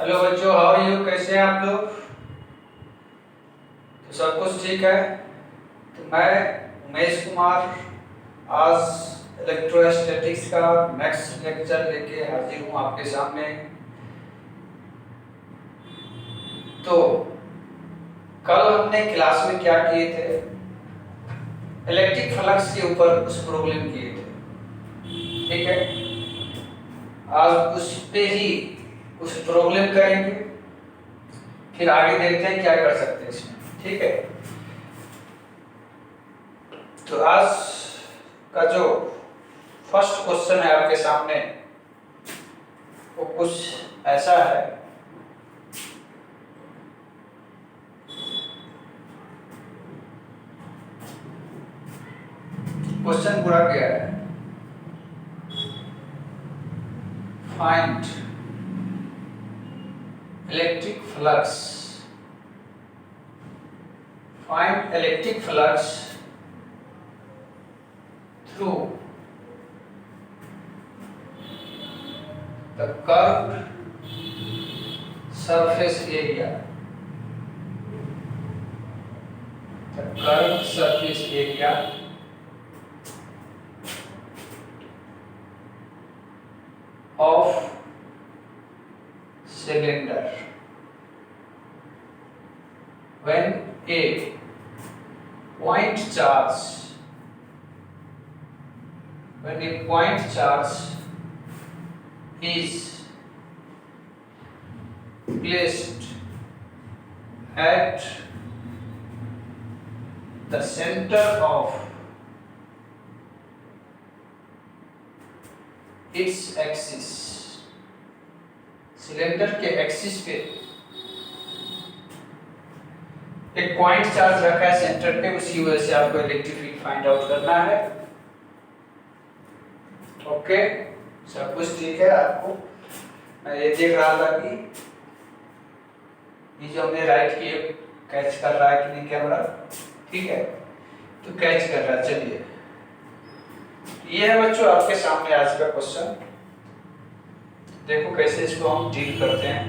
Hello बच्चों, how are you? कैसे हैं आप लोग? तो सब कुछ ठीक है। तो मैं उमेश कुमार आज इलेक्ट्रोस्टैटिक्स का नेक्स्ट लेक्चर लेके हाजिर हूँ आपके सामने। तो कल हमने क्लास में क्या किए थे? इलेक्ट्रिक फ्लक्स के ऊपर कुछ प्रॉब्लम किए थे, ठीक है। आज उस पे ही कुछ प्रॉब्लम करेंगे, फिर आगे देखते हैं क्या कर सकते हैं इसमें, ठीक है। तो आज का जो फर्स्ट क्वेश्चन है आपके सामने वो कुछ ऐसा है। क्वेश्चन पूरा क्या है? Find electric flux, find electric flux through the curved surface area, the curved surface area of cylinder when a point charge, when a point charge is placed at the center of its axis, cylinder के axis पे एक point charge रखा है centre पे, उसी वजह से आपको इलेक्ट्रिक फील्ड फाइंड आउट करना है। ओके, सब कुछ ठीक है। आपको मैं ये देख रहा था कि ये जो हमने राइट किए कैच कर रहा है कि नहीं कैमरा, ठीक है, तो कैच कर रहा है। चलिए, ये है बच्चों आपके सामने आज का क्वेश्चन। देखो कैसे इसको हम डील करते हैं।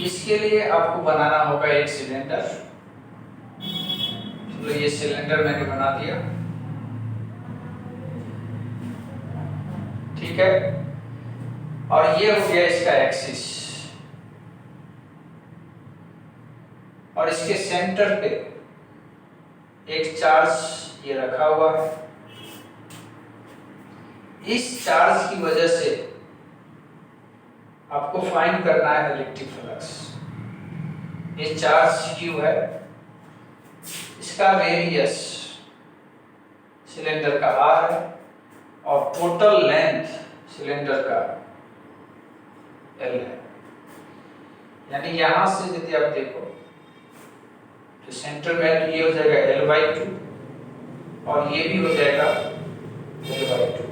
इसके लिए आपको बनाना होगा एक सिलेंडर। चलो, ये सिलेंडर मैंने बना दिया, ठीक है। और ये हो गया इसका एक्सिस, और इसके सेंटर पे एक चार्ज ये रखा हुआ है। इस चार्ज की वजह से आपको फाइंड करना है इलेक्ट्रिक फ्लक्स। ये चार्ज Q है, इसका रेडियस सिलेंडर का R है, और टोटल लेंथ सिलेंडर का L है। यानी यहां से यदि आप देखो तो सेंटर में ये हो जाएगा L/2 और ये भी हो जाएगा L/2।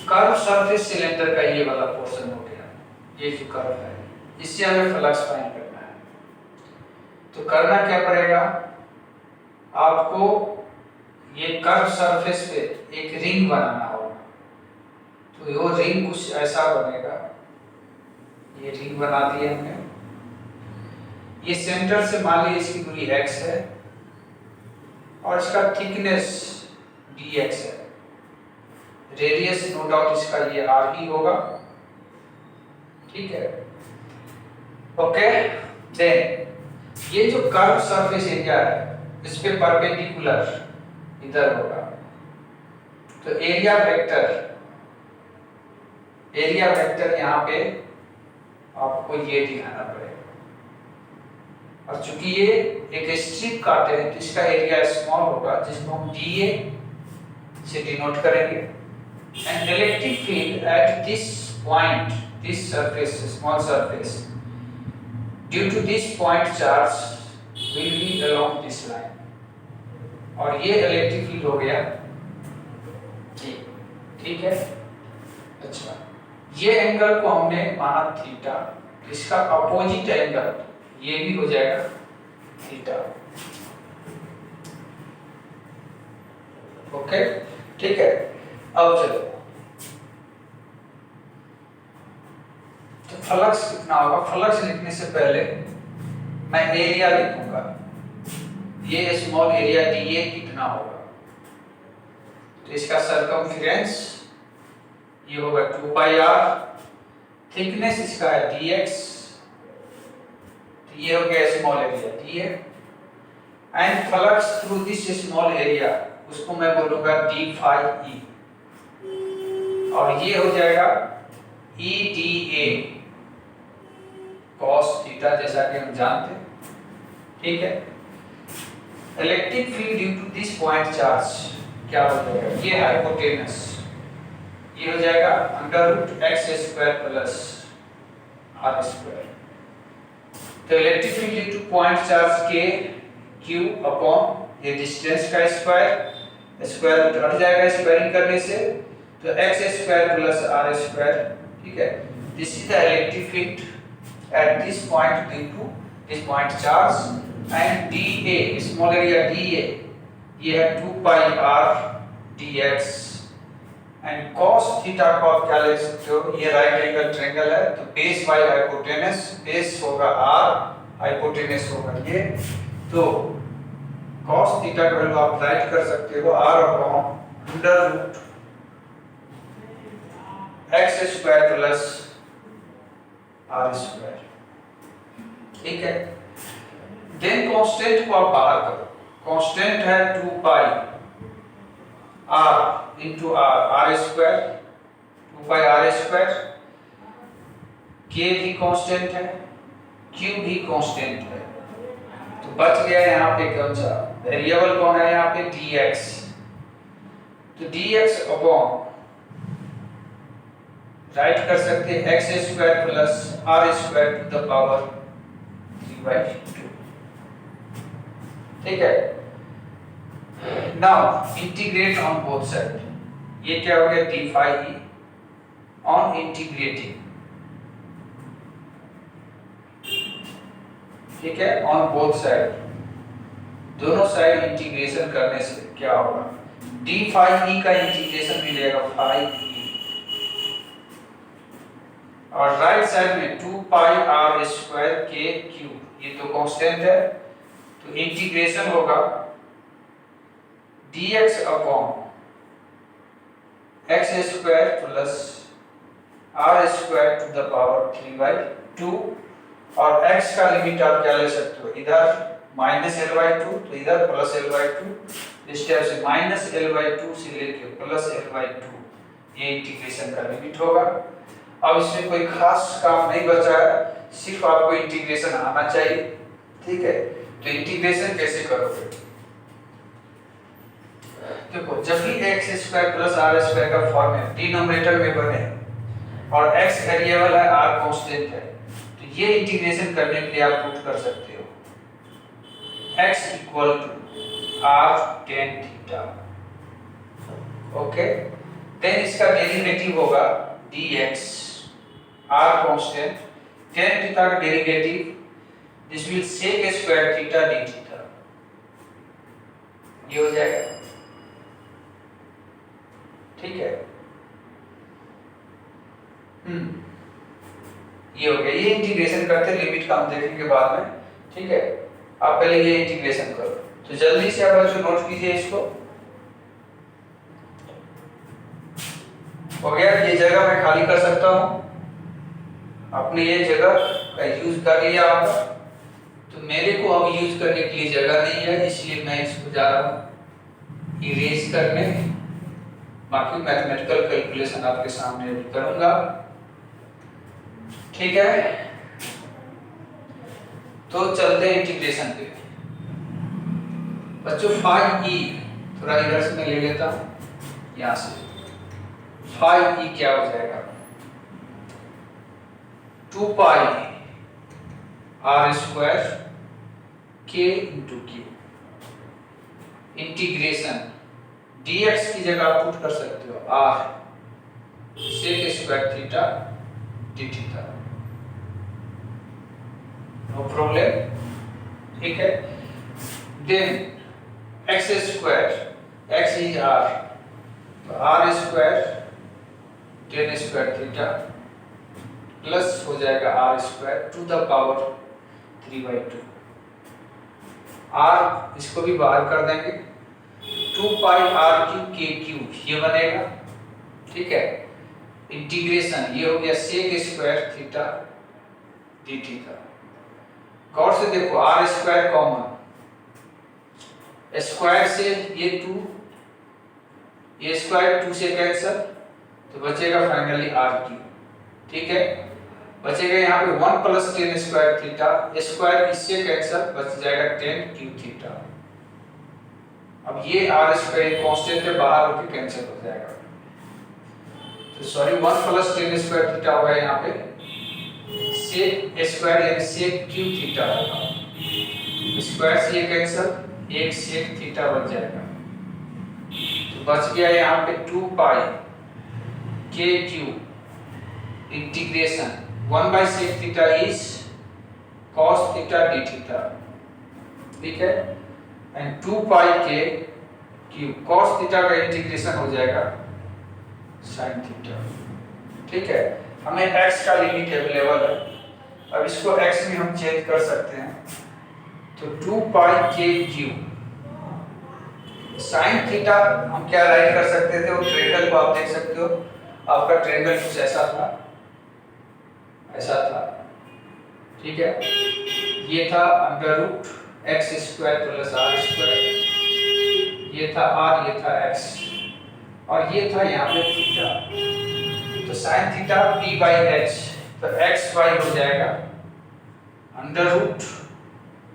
कर्व सरफेस सिलेंडर का ये वाला पोर्शन हो गया, ये जो कर्व है, इससे हमें फ्लक्स फाइंड करना है। तो करना क्या पड़ेगा आपको? ये कर्व सरफेस पे एक रिंग बनाना होगा। तो वो रिंग कुछ ऐसा बनेगा। ये रिंग बना दी हमने। ये सेंटर से मान लीजिए इसकी दूरी x है और इसका थिकनेस dx है। रेडियस नो डाउट इसका ये r ही होगा, ठीक है। ओके, देन ये जो कर्व सरफेस एरिया है इस पे परपेंडिकुलर इधर होगा। तो एरिया वेक्टर यहाँ पे आपको ये दिखाना पड़ेगा। और चूंकि ये एक स्ट्रिप काटे हैं तो इसका एरिया स्मॉल होगा, जिसको हम dA से डिनोट करेंगे। And electric field at this point, this surface, small surface, due to this point charge will be along this line. और ये इलेक्ट्रिक फील्ड हो गया, ठीक है। अच्छा, ये एंगल को हमने माना थीटा, इसका अपोजिट एंगल ये भी हो जाएगा थीटा। ओके, ठीक है। अब चलो, तो फ्लक्स कितना होगा? फ्लक्स लिखने से पहले मैं एरिया लिखूंगा। ये स्मॉल एरिया डीए कितना होगा? तो इसका सरकमफेरेंस ये होगा 2 पाई आर, थिकनेस इसका है dx, तो ये हो गया small area DA, and flux through this small area उसको मैं बोलूंगा डी फाई ई, और ये हो जाएगा E d A cos theta, जैसा कि हम जानते हैं, ठीक है। Electric field due to this point charge क्या हो जाएगा? ये हाइपोटेनस, ये हो जाएगा under root x square plus r square. तो electric field due to point charge k q upon ये डिस्टेंस का स्क्वायर, स्क्वायर रूट हट जाएगा स्क्वायरिंग करने से, तो x square plus r square, ठीक है। This is the electric field at this point due to this point charge, and dA small area dA ये है 2 pi r dx, and cos theta को आप क्या ले सकते हो? ये राइट एंगल ट्रायंगल है, तो बेस बाय हाइपोटेनस, बेस होगा r, हाइपोटेनस होगा ये, तो cos थीटा का वैल्यू आप राइट कर सकते हो r upon under root x square plus r square, ठीक है। देन कांस्टेंट को आप बाहर करो, कांस्टेंट है 2 pi r into r square, 2 pi r square, k भी कांस्टेंट है, क्यू भी कांस्टेंट है, तो बच गया यहाँ पे कौन सा वेरिएबल? कौन है यहाँ पे? dx, तो dx अपॉन राइट कर सकते हैं x square plus r square to the power 3/2, ठीक है। Now integrate on both side, ये क्या हो गया? D phi e on integrating, ठीक है, ऑन बोथ साइड, दोनों साइड इंटीग्रेशन करने से क्या होगा? डी फाई ई का इंटीग्रेशन मिलेगा फाई ई, और राइट साइड में 2 पाई आर स्क्वायर के क्यूब, ये तो कांस्टेंट है, तो इंटीग्रेशन होगा dx upon x square plus r square to the power 3/2, और x का लिमिट आप क्या ले सकते हो? इधर माइनस l/2, तो इधर प्लस l/2, इस टाइप से माइनस l/2 से लेके प्लस l/2, ये इंटीग्रेशन का लिमिट होगा। अब इसमें कोई खास काम नहीं बचा है, सिर्फ आपको इंटीग्रेशन आना चाहिए, ठीक है। तो इंटीग्रेशन कैसे करोगे? देखो, जब भी x square plus r square का फॉर्म है, डिनोमिनेटर में बने और एक्स वेरिएबल है, आर कांस्टेंट है, तो ये इंटीग्रेशन करने के लिए आप पुट कर सकते हो x equal to r tan theta, okay. Then इसका डेरिवेटिव होगा dx, r constant, tan theta का derivative, this will sec square theta d theta, ये हो जाएगा, ठीक है। ये हो गया, ये इंटीग्रेशन करते लिमिट का हम देखेंगे बाद में, ठीक है। आप पहले ये इंटीग्रेशन करो, तो जल्दी से आप बच्चों नोट कीजिए इसको। हो गया, ये जगह मैं खाली कर सकता हूँ, आपने ये जगह का यूज कर लिया आपका, तो मेरे को अब यूज करने के लिए जगह नहीं है, इसलिए मैं इसको जा रहा हूँ इरेज करने। बाकी मैथमेटिकल कैलकुलेशन आपके सामने अभी करूंगा, ठीक है। तो चलते हैं इंटीग्रेशन पे बच्चों। फाइव ई थोड़ा इधर से मैं ले लेता हूं, यहां से फाइव ई क्या हो जाएगा? 2 पाई आर स्क्वायर के इंटू क्यू, इंटीग्रेशन dx की जगह आप पुट कर सकते हो r sec square theta d theta, no problem, ठीक है। Then x square x is r, तो r square tan square theta plus हो जाएगा r square to the power 3/2। r इसको भी बाहर कर देंगे, 2 pi r cube k cube ये बनेगा, ठीक है। इंटीग्रेशन ये हो गया sec square theta d theta. गौर से देखो r स्क्वायर कॉमन, स्क्वायर से ये 2, ये स्क्वायर 2 से कैंसिल, तो बचेगा फाइनली r क्यूब, ठीक है। बचेगा यहाँ पे 1 plus tan square theta, square इससे कैंसिल, बच जाएगा tan क्यूब थीटा। अब ये r स्क्वायर कांस्टेंट के बाहर होकर कैंसिल हो जाएगा, तो sorry 1 plus tan square theta होगा यहाँ पे सेक स्क्वायर यानी सेक क्यूब थीटा होगा, स्क्वायर से ये कैंसिल, एक सेक थीटा बच जाएगा, तो बच गया यहाँ पे 2 pi k cube integration 1 by sec theta is cos theta d theta, ठीक है। And 2 pi k cube cos theta का इंटीग्रेशन हो जाएगा sin theta, ठीक है। हमें x का लिमिट अवेलेबल है, अब इसको x में हम चेंज कर सकते हैं, तो 2 pi k cube sin theta हम क्या राइट कर सकते थे, वो ट्रायंगल को आप देख सकते हो, आपका ट्रायंगल कुछ ऐसा था, ऐसा था, ठीक है। ये था under root x square plus r square, ये था r, ये था x, और ये था यहाँ पे थीटा, तो sine theta p by h, तो x y हो जाएगा under root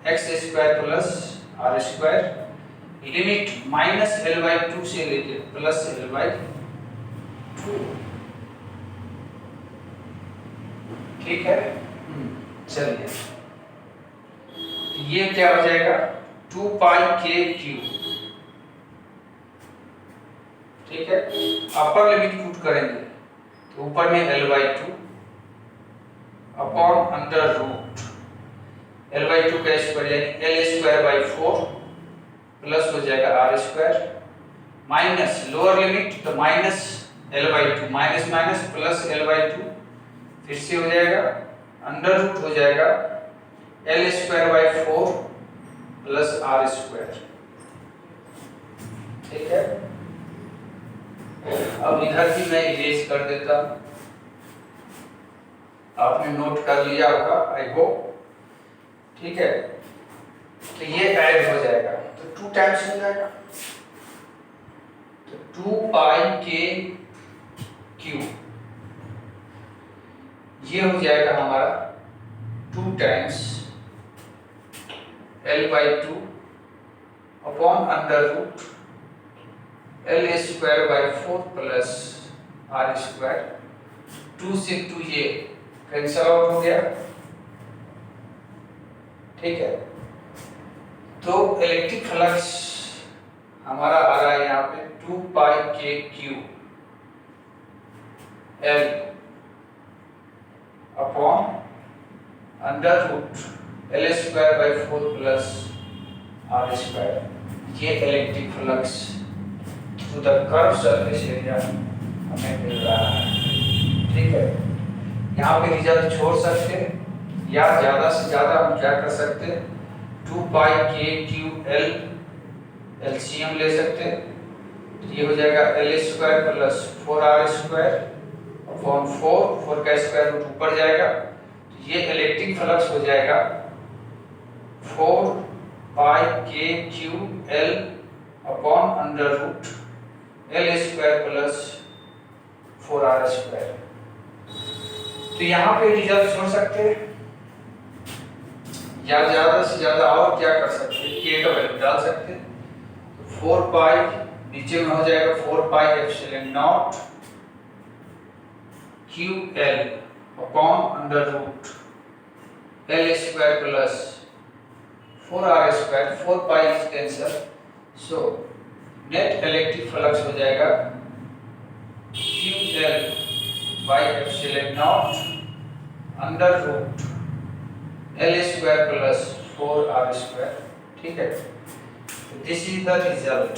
x square plus r square, limit -l/2 से लेके +l/2, ठीक है। चलिए ये क्या हो जाएगा 2 पाई k क्यूब, ठीक है। अपर लिमिट पुट करेंगे तो ऊपर में l/2 upon under root l/2 का स्क्वायर यानी l स्क्वायर बाई 4 प्लस हो जाएगा r square, minus lower limit तो -l/2 minus minus plus l/2, फिर से हो जाएगा अंडर रूट हो जाएगा l square by 4 plus r square, ठीक है। अब इधर भी मैं इरेज कर देता हूं, आपने नोट कर लिया होगा आई होप, ठीक है। तो ये ऐड हो जाएगा तो 2 टाइम्स हो जाएगा, तो 2 पाई k क्यूब ये हो जाएगा हमारा 2 times l/2 upon under root l square by 4 plus r square, 2 से 2 ये कैंसल आउट हो गया, ठीक है। तो इलेक्ट्रिक फ्लक्स हमारा आ रहा है यहाँ पे 2 pi k cube l upon under root l square by 4 plus r square, ये electric flux through the curve surface area हमें मिल रहा है, ठीक है। यहाँ पे रिजल्ट छोड़ सकते हैं या ज्यादा से ज्यादा हम क्या कर सकते हैं 2 pi k cube l LCM ले सकते हैं, तो ये हो जाएगा l square plus 4r square upon 4 का स्क्वायर रूट ऊपर जाएगा, तो ये इलेक्ट्रिक फ्लक्स हो जाएगा 4 pi k cube l upon under root l square plus 4r square. तो यहाँ पे रिजल्ट छोड़ सकते हैं या ज्यादा से ज्यादा और क्या कर सकते हैं, k का वैल्यू डाल सकते हैं, तो 4 पाई नीचे में हो जाएगा 4 pi epsilon naught cube l upon under root l square plus 4r square, 4 pi is cancel, so net electric flux हो जाएगा QL by epsilon naught under root l square plus 4r square, ठीक है। This is the result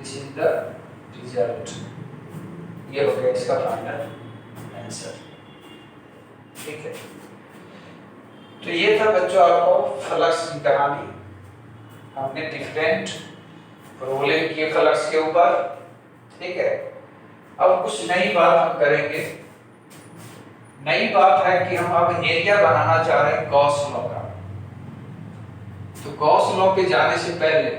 this is the result. ये हो गया इसका final answer. ठीक है, तो ये था बच्चों आपको फ्लक्स की कहानी। हमने डिफरेंट रोलिंग किए फ्लक्स के ऊपर। ठीक है, अब कुछ नई बात हम करेंगे। नई बात है कि हम अब एरिया बनाना चाह रहे हैं गॉस लॉ का। तो गॉस लॉ पे जाने से पहले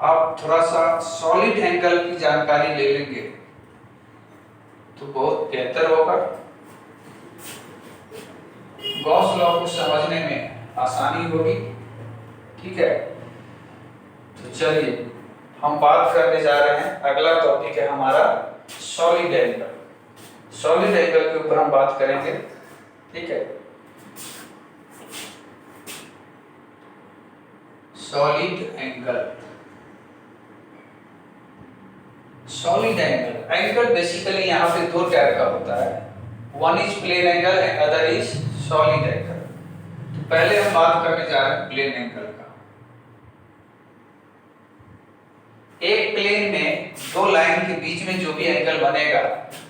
आप थोड़ा सा सॉलिड एंगल की जानकारी ले लेंगे तो बहुत बेहतर होगा। गॉस लॉ को समझने में आसानी होगी। ठीक है, तो चलिए हम बात करने जा रहे हैं। अगला टॉपिक है हमारा सॉलिड एंगल। सॉलिड एंगल के ऊपर हम बात करेंगे। ठीक है, solid angle. Solid angle, angle basically यहाँ पे दो टाइप का होता है। One is plane angle and other is solid angle. तो पहले हम बात करने जा रहे हैं प्लेन एंगल का। एक प्लेन में दो लाइन के बीच में जो भी एंगल बनेगा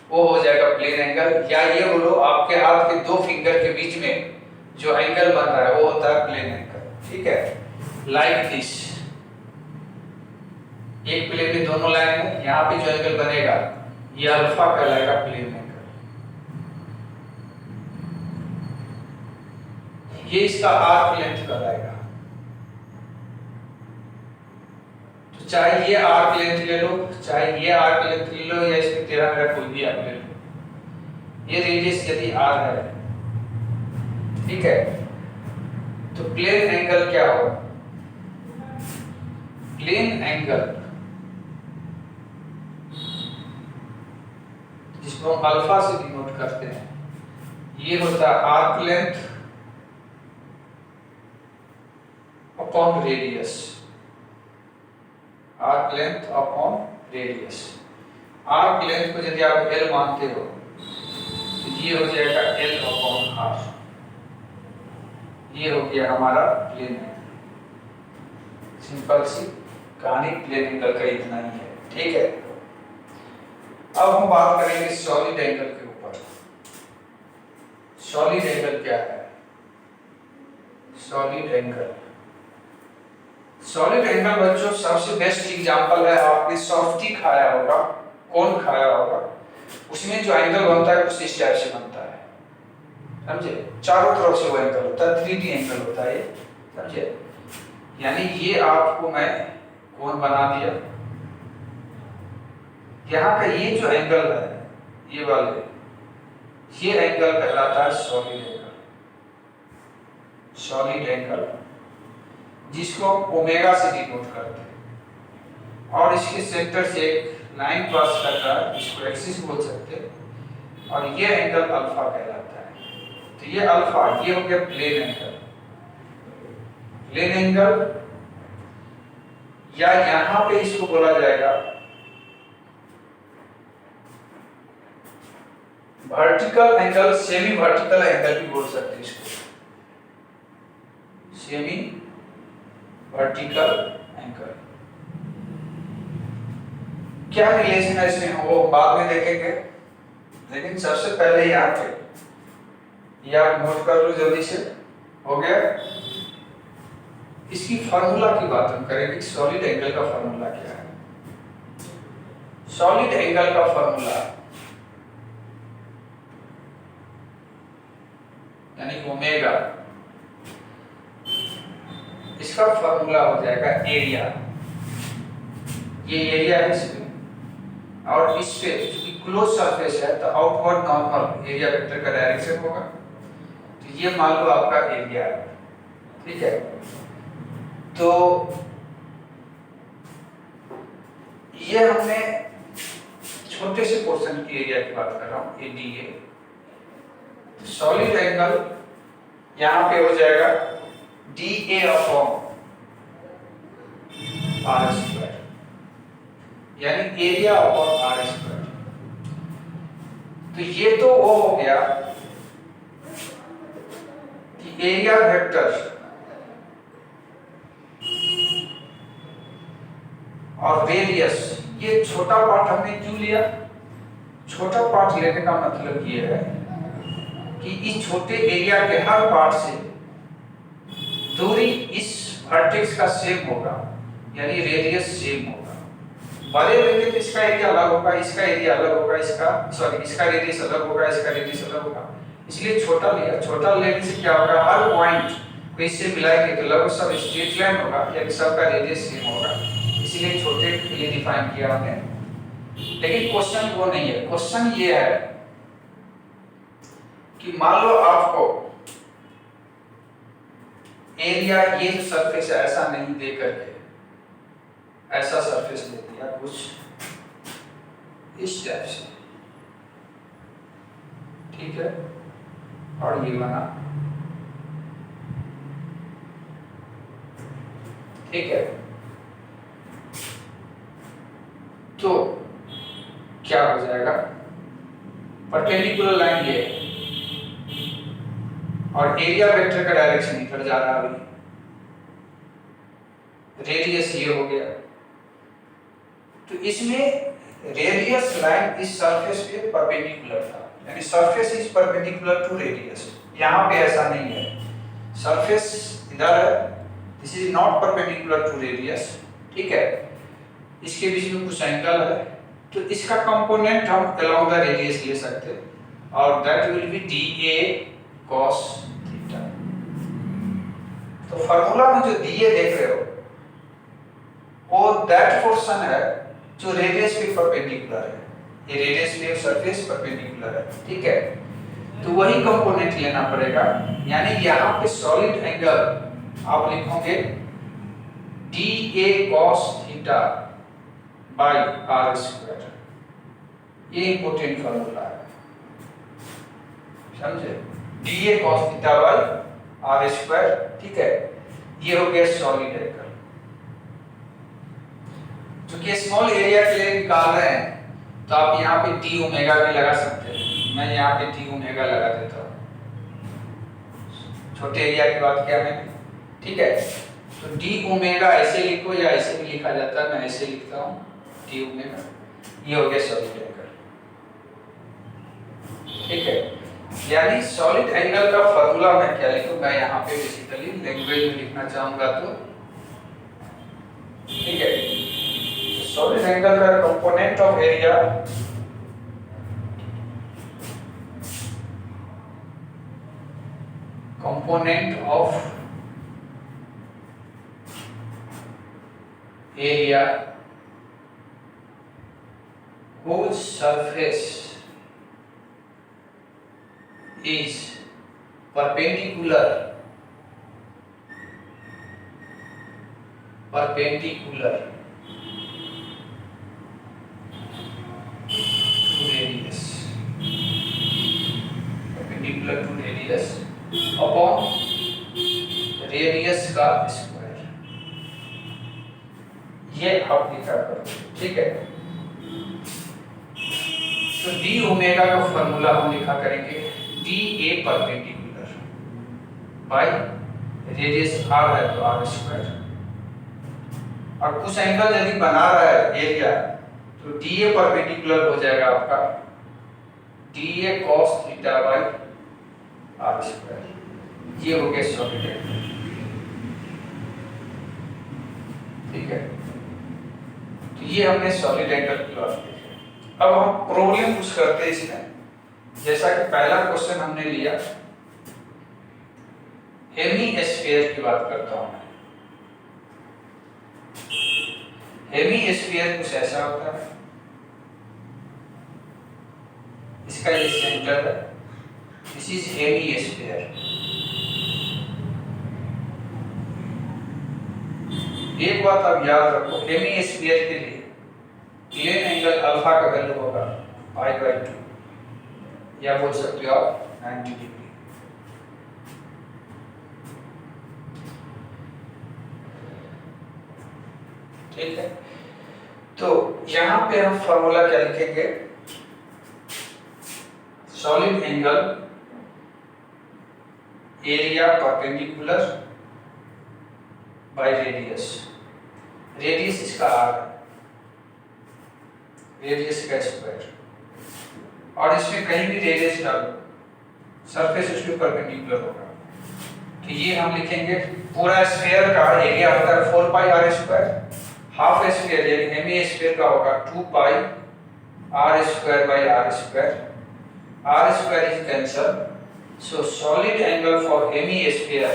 वो हो जाएगा प्लेन एंगल। या ये बोलो आपके हाथ के दो फिंगर के बीच में जो एंगल बन रहा है वो होता है प्लेन एंगल। ठीक है, लाइक दिस। एक प्लेन में दोनों लाइन है, यहाँ पे जो एंगल बनेगा ये अल्फा कहलाएगा प्लेन एंगल। ये इसका आर्क लेंथ कहलाएगा। तो चाहे ये आर्क लेंथ ले लो, चाहे ये आर्क लेंथ ले लो, या इसमें 13 मेरा कोई भी आप ले लो। ये रेडियस यदि r है, ठीक है, तो प्लेन एंगल क्या होगा? प्लेन एंगल जिसको हम अल्फा से डिनोट करते हैं, ये होता है arc length upon radius. Arc length upon radius. Arc length को यदि आप L मानते हो तो ये हो जाएगा L अपॉन R। ये हो गया हमारा प्लेन एंगल। सिंपल सी कहानी प्लेन एंगल का इतना ही है। ठीक है, अब हम बात करेंगे सॉलिड एंगल के ऊपर। सॉलिड एंगल क्या है? सॉलिड एंगल, सॉलिड एंगल बच्चों सबसे बेस्ट एग्जांपल है, आपने सॉफ्टी खाया होगा, कौन खाया होगा, उसमें जो एंगल बनता है उस इस टाइप से बनता है, समझे? चारों तरफ से वो एंगल होता है, 3D एंगल होता है, समझे? यानी ये आपको मैं कौन बना दिया, यहाँ का ये जो एंगल है, ये वाले, ये एंगल कहलाता है सॉलिड एंगल। सॉलिड एंगल जिसको ओमेगा से डिनोट करते हैं, और इसके सेंटर से एक लाइन पास कर रहा है, इसको एक्सिस बोल सकते हैं, और ये एंगल अल्फा कहलाता है। तो ये अल्फा, ये हो गया प्लेन एंगल। प्लेन एंगल, या यहां पे इसको बोला जाएगा vertical angle, semi vertical angle भी बोल सकते हैं इसको, सेमी वर्टिकल एंगल। क्या रिलेशन है इसमें वो बाद में देखेंगे, लेकिन सबसे पहले यहाँ पे ये आप नोट कर लो जल्दी से। हो गया, इसकी फार्मूला की बात हम करेंगे, सॉलिड एंगल का फार्मूला क्या है। सॉलिड एंगल का फार्मूला यानी ओमेगा, इसका फार्मूला हो जाएगा एरिया। ये एरिया है इसमें, और इस पे चूंकि क्लोज सरफेस है तो आउटवर्ड नॉर्मल एरिया वेक्टर का डायरेक्शन होगा। तो ये मान लो आपका एरिया है, ठीक है। तो ये हमने छोटे से पोर्शन की एरिया की बात कर रहा हूँ, एडीए। सॉलिड एंगल यहाँ पे हो जाएगा DA अपॉन R स्क्वायर, यानी एरिया अपॉन R स्क्वायर। तो ये तो वो हो गया कि एरिया वेक्टर और रेडियस, ये छोटा पार्ट हमने क्यों लिया? छोटा पार्ट लेने का मतलब ये है कि इस छोटे एरिया के हर पार्ट से दूरी इस वर्टेक्स का सेम होगा, यानी रेडियस सेम होगा। बड़े लेंगे तो इसका एरिया अलग होगा, इसका एरिया अलग होगा, इसका रेडियस अलग होगा, इसका रेडियस अलग होगा, इसलिए छोटा लिया। छोटा लेने से क्या होगा, हर पॉइंट को इससे मिलाएंगे तो लगभग सब स्ट्रेट लाइन होगा, यानी सबका रेडियस सेम होगा, इसलिए छोटे के लिए डिफाइन किया हमने। लेकिन क्वेश्चन वो नहीं है, क्वेश्चन ये है कि मान लो आपको एरिया ये सरफेस ऐसा नहीं दे करके ऐसा सरफेस दे दिया कुछ इस टाइप से, ठीक है, और ये बना, ठीक है, तो क्या हो जाएगा, परपेंडिकुलर लाइन ये है और एरिया वेक्टर का डायरेक्शन इधर जा रहा है, अभी रेडियस ये हो गया, तो इसमें रेडियस लाइन इस सरफेस पे परपेंडिकुलर था, यानी surface is perpendicular to radius. यहाँ पे ऐसा नहीं है, सरफेस इधर है, this is not perpendicular to radius, ठीक है, इसके बीच में कुछ एंगल है, तो इसका कंपोनेंट हम अलोंग द रेडियस ले सकते हैं और that will be dA cos theta. तो फार्मूला में जो dA देख रहे हो वो दैट पोर्शन है जो रेडियस पे परपेंडिकुलर है, ये रेडियस पे सरफेस परपेंडिकुलर है, ठीक है, तो वही कंपोनेंट लेना पड़ेगा, यानी यहाँ पे सॉलिड एंगल आप लिखोगे dA cos theta by r square, ये इंपॉर्टेंट फार्मूला है, समझे, dA cos theta by r square, ठीक है, ये हो गया सॉलिड एंगल। क्योंकि स्मॉल एरिया के लिए निकाल रहे हैं तो आप यहाँ पे d ओमेगा भी लगा सकते हैं, मैं यहाँ पे d ओमेगा लगा देता हूँ, छोटे एरिया की बात किया मैंने, ठीक है, तो d ओमेगा ऐसे लिखो या ऐसे भी लिखा जाता है, मैं ऐसे लिखता हूँ d ओमेगा, ये हो गया सॉलिड एंगल, ठीक है, यानी सॉलिड एंगल का फार्मूला मैं क्या लिखूंगा यहाँ पे, बेसिकली लैंग्वेज में लिखना चाहूंगा तो, ठीक है, सॉलिड एंगल का component of area whose surface is perpendicular to radius upon radius का स्क्वायर, ये आप लिखा करो, ठीक है, तो d ओमेगा का फार्मूला हम लिखा करेंगे dA perpendicular by radius r है तो r स्क्वायर, और कुछ एंगल यदि बना रहा है एरिया तो dA परपेंडिकुलर हो जाएगा आपका dA cos theta by r square, ये हो गया सॉलिड एंगल, ठीक है, तो ये हमने सॉलिड एंगल की बात की। अब हम प्रॉब्लम कुछ करते हैं इसमें, जैसा कि पहला क्वेश्चन हमने लिया, हेमीस्फीयर की बात करता हूं मैं। हेमीस्फीयर कुछ ऐसा होता है, इसका ये सेंटर है, दिस इज हेमीस्फीयर। एक बात आप याद रखो, हेमीस्फीयर के लिए प्लेन एंगल अल्फा का वैल्यू होगा π/2, या बोल सकते हो आप 90 डिग्री। ठीक है, तो यहां पे हम फॉर्मूला क्या लिखेंगे, solid angle area perpendicular by radius, radius इसका r है, रेडियस का स्क्वायर, और इसमें कहीं भी रेडियस डालो, सरफेस उसके परपेंडिकुलर होगा। तो ये हम लिखेंगे पूरा स्फीयर का एरिया होता है 4 pi r square, half sphere यानी हेमी स्फीयर का होगा 2 pi r square by r square, r square is cancel, so solid angle for hemisphere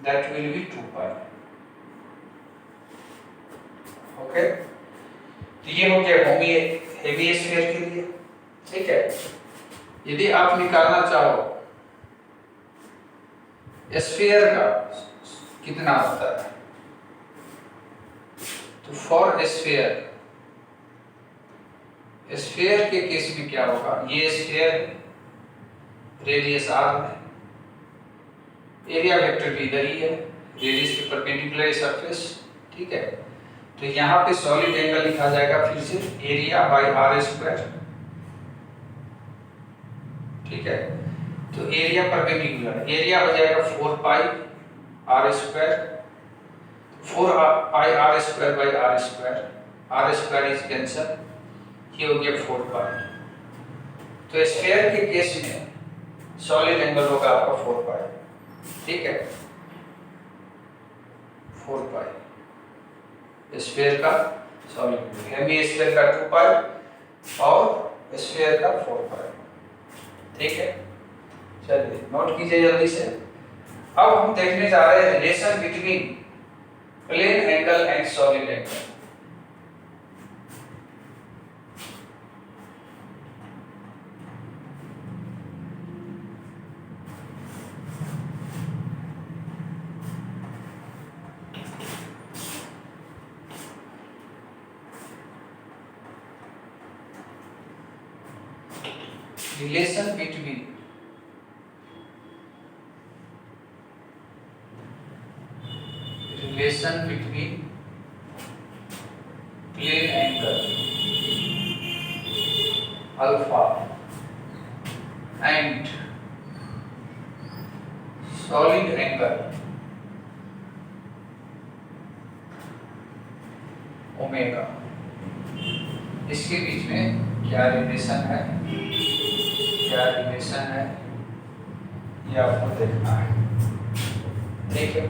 that will be 2 pi. Okay, तो ये हो गया हेमिस्फीयर के लिए। ठीक है, यदि आप निकालना चाहो स्फीयर का कितना होता है, तो फॉर स्फीयर के केस में क्या होगा, ये स्फीयर रेडियस आर है, एरिया वेक्टर भी इधर ही है, रेडियस के परपेंडिकुलर सरफेस। ठीक है, तो यहाँ पे सॉलिड एंगल लिखा जाएगा फिर से एरिया बाई आर स्क्वायर। ठीक है, तो एरिया परपेंडिकुलर, एरिया हो जाएगा 4 pi r square, 4 pi r square by r square, r square is cancel, ये हो गया 4 पाई। तो स्फीयर के केस में सॉलिड एंगल होगा आपका 4 पाई। ठीक है, 4 पाई स्फीयर का सॉलिड, हेमिस्फीयर का 2 पाई और स्फीयर का 4 पाई। ठीक है, चलिए नोट कीजिए जल्दी से। अब हम देखने जा रहे हैं relation between plane angle and solid angle. Relation between plane angle alpha and solid angle omega, इसके बीच में क्या रिलेशन है, ये आपको देखना है। ठीक है,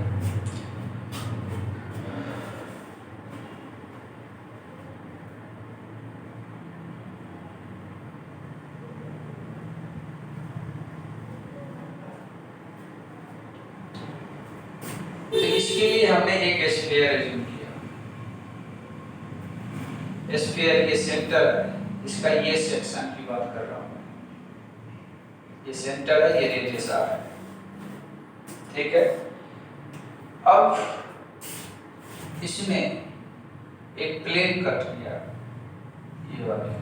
तो इसके लिए हमने एक स्फीयर एज्यूम किया, स्फीयर ये सेंटर है, इसका ये सेक्शन की बात कर रहा हूं, ये सेंटर है, ये रेडियस आर है। ठीक है, अब इसमें एक प्लेन कट लिया, ये वाला।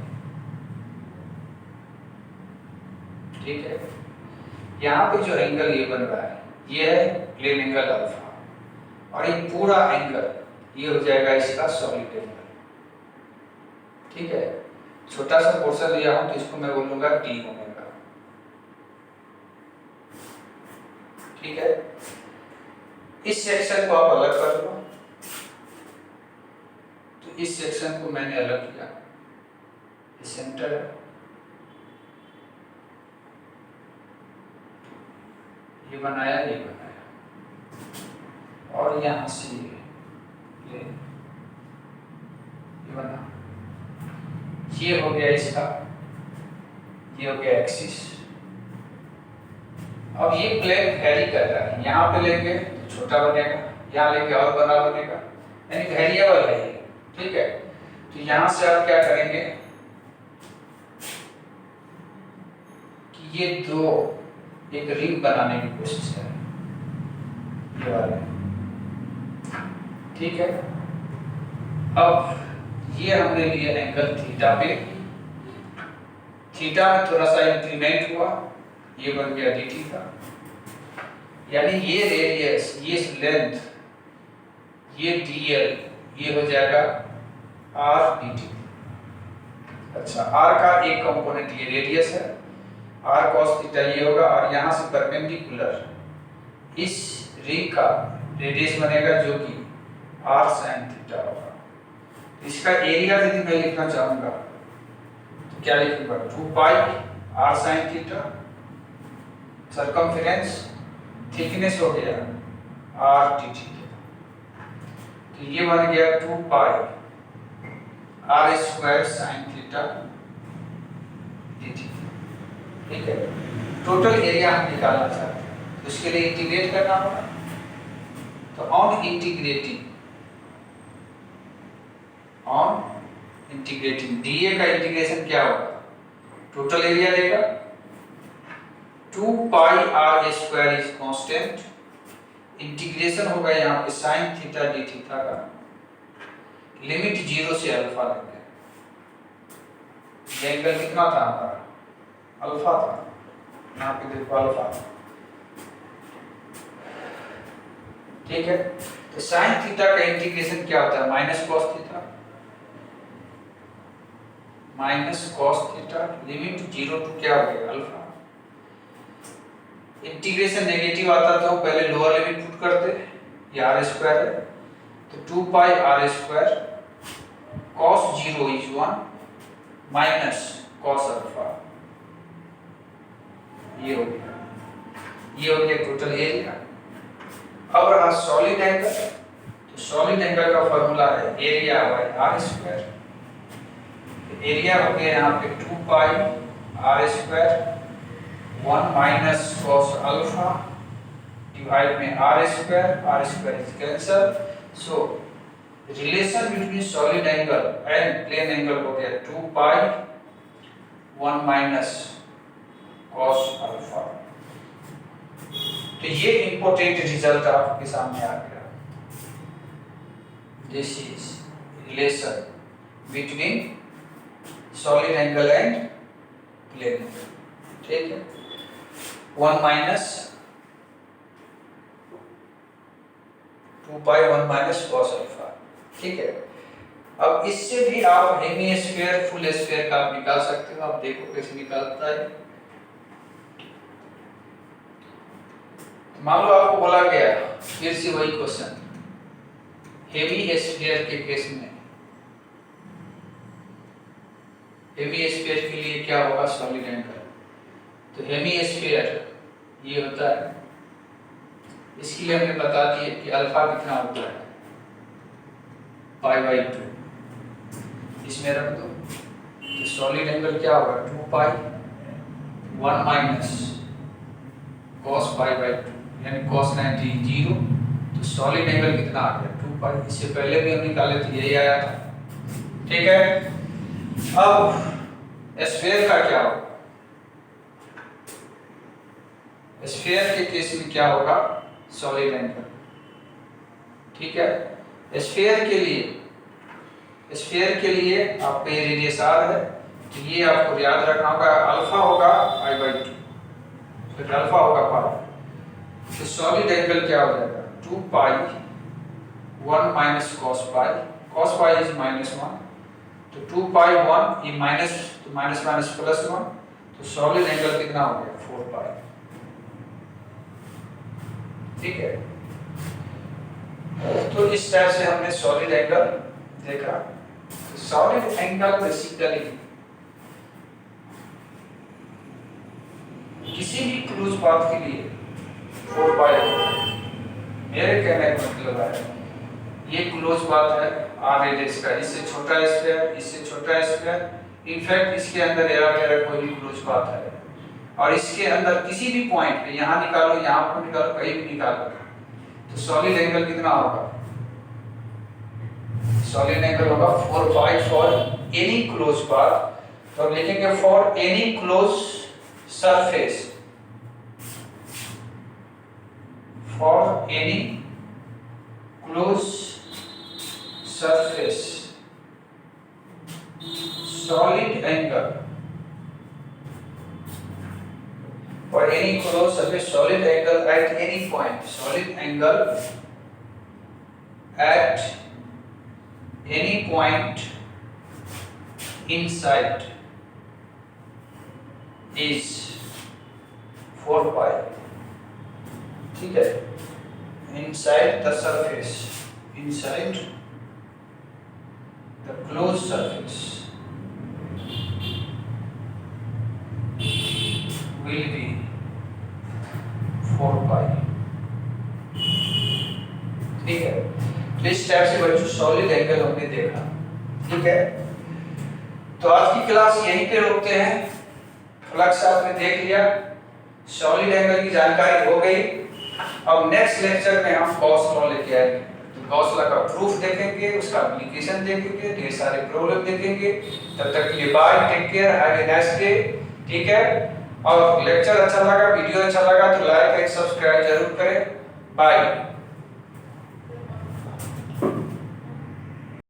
ठीक है, यहाँ पे जो एंगल ये बन रहा है ये है प्लेन एंगल अल्फा, और ये पूरा एंगल ये हो जाएगा इसका सॉलिड एंगल। ठीक है, छोटा सा पोर्शन लिया हूं तो इसको मैं बोलूंगा डी ओमेगा। ठीक है, इस सेक्शन को आप अलग कर लो, तो इस सेक्शन को मैंने अलग किया, ये सेंटर है, ये बनाया, ये बनाया, और यहां से ये बना, ये हो गया इसका, ये हो गया एक्सिस। अब ये प्लेन वेरी कर रहा है, यहाँ पे लेंगे तो छोटा बनेगा, यहाँ लेंगे और बड़ा बनेगा, यानी वेरिएबल है ये। ठीक है, तो यहाँ से आप क्या करेंगे कि ये दो एक रिंग बनाने की कोशिश करें, ये वाले। ठीक है, अब ये हमने लिया एंगल थीटा पे, थीटा में थोड़ा सा इंक्रीमेंट हुआ, ये बन गया डी थीटा, यानी ये रेडियस, ये लेंथ, ये डीएल, ये हो जाएगा आर डी टी। अच्छा, आर का एक कंपोनेंट ये रेडियस है, आर कॉस थीटा ये होगा, और यहाँ से परपेंडिकुलर इस रिंग का रेडियस बनेगा जो कि आर साइन थीटा होगा। इसका एरिया यदि मैं लिखना चाहूंगा तो क्या लिखूंगा, 2 pi r sin theta, circumference thickness हो गया r d थीटा, तो ये बन गया 2 pi r square sin theta d theta. ठीक है, टोटल एरिया हम निकालना चाहते हैं तो उसके लिए इंटीग्रेट करना होगा। तो ऑन इंटीग्रेटिंग डीए का इंटीग्रेशन क्या होगा, टोटल एरिया देगा 2 pi r square is constant, integration होगा यहाँ पे sin थीटा d थीटा का, लिमिट 0 से अल्फा लेंगे, ये एंगल कितना था हमारा, अल्फा था, यहाँ पे देखो अल्फा। ठीक है, तो sin थीटा का इंटीग्रेशन क्या होता है, minus cos theta, minus cos theta, limit 0 to क्या हो गया अल्फा। इंटीग्रेशन नेगेटिव आता तो पहले लोअर लिमिट पुट करते, ये r स्क्वायर है तो 2 pi r square cos 0 is 1 minus cos alpha, ये हो गया टोटल एरिया। अब रहा सॉलिड एंगल, तो सॉलिड एंगल का फॉर्मूला है area by r square, area हो गया यहाँ पे 2 pi r square 1 minus cos alpha divide में r square is cancel, so relation between solid angle and plane angle हो गया 2 पाई 1 माइनस cos अल्फा। तो ये इंपॉर्टेंट रिजल्ट आपके सामने आ गया, this is relation between solid angle and plane angle. ठीक है, 1 minus 2 pi 1 minus cos alpha. ठीक है, अब इससे भी आप हेमी स्फीयर फुल स्फीयर का आप निकाल सकते हो, आप देखो कैसे निकालता है। मान लो आपको बोला गया, फिर से वही क्वेश्चन, हेमी स्फीयर के केस में हेमी स्फीयर के लिए क्या होगा सॉलिड एंगल, तो हेमी स्फीयर ये होता है, इसके लिए हमने बता दिए कि अल्फा कितना होता है पाई बाई 2, इसमें रख दो, तो सॉलिड एंगल क्या होगा 2 pi 1 minus cos pi by 2 यानी cos 90 0, तो सॉलिड एंगल कितना आ गया 2 पाई, इससे पहले भी हम निकाले थे यही आया था। ठीक है, अब स्फीयर का क्या होगा, स्फीयर के केस में क्या होगा सॉलिड एंगल। ठीक है, स्फीयर के लिए आपका ये रेडियस r है, तो ये आपको याद रखना होगा, अल्फा होगा पाई बाई 2, फिर अल्फा होगा पाई, तो सॉलिड एंगल क्या हो जाएगा 2 pi 1 minus cos pi is -1, तो 2 पाई 1 ये माइनस, तो माइनस माइनस प्लस 1, तो सॉलिड एंगल कितना हो गया 4 पाई। ठीक है, तो इस टाइप से हमने सॉलिड एंगल देखा। तो सॉलिड एंगल बेसिकली किसी भी क्लोज पाथ के लिए 4 पाई होगा। मेरे कहने का मतलब है ये क्लोज पाथ है r रेडियस का, इससे छोटा स्फीयर, इससे छोटा स्फीयर, इनफैक्ट इसके अंदर एरा टेरा कोई भी क्लोज पाथ है, और इसके अंदर किसी भी पॉइंट पे यहाँ निकालो, यहाँ पर निकालो, कहीं भी निकालो, तो सॉलिड एंगल कितना होगा, सॉलिड एंगल होगा 4 पाई फॉर एनी क्लोज पाथ। तो अब लिखेंगे for any close surface, for any close surface solid angle, for any closed surface solid angle at any point, solid angle at any point inside is 4 pi। ठीक है, inside the surface, inside the closed surface will be 4 pi। ठीक है, तो इस type से बच्चों solid angle हमने देखा। ठीक है, तो आज की क्लास यहीं पे रोकते हैं। फ्लक्स आपने देख लिया, सॉलिड एंगल की जानकारी हो गई। अब नेक्स्ट लेक्चर में हम गॉस लॉ लेके आएंगे, तो गॉस लॉ का प्रूफ देखेंगे, उसका एप्लीकेशन देखेंगे, ढेर सारे प्रॉब्लम देखेंगे। तब तक के लिए bye, take care, have a nice day. ठीक है, और लेक्चर अच्छा लगा, वीडियो अच्छा लगा तो लाइक एंड सब्सक्राइब जरूर करें। बाय।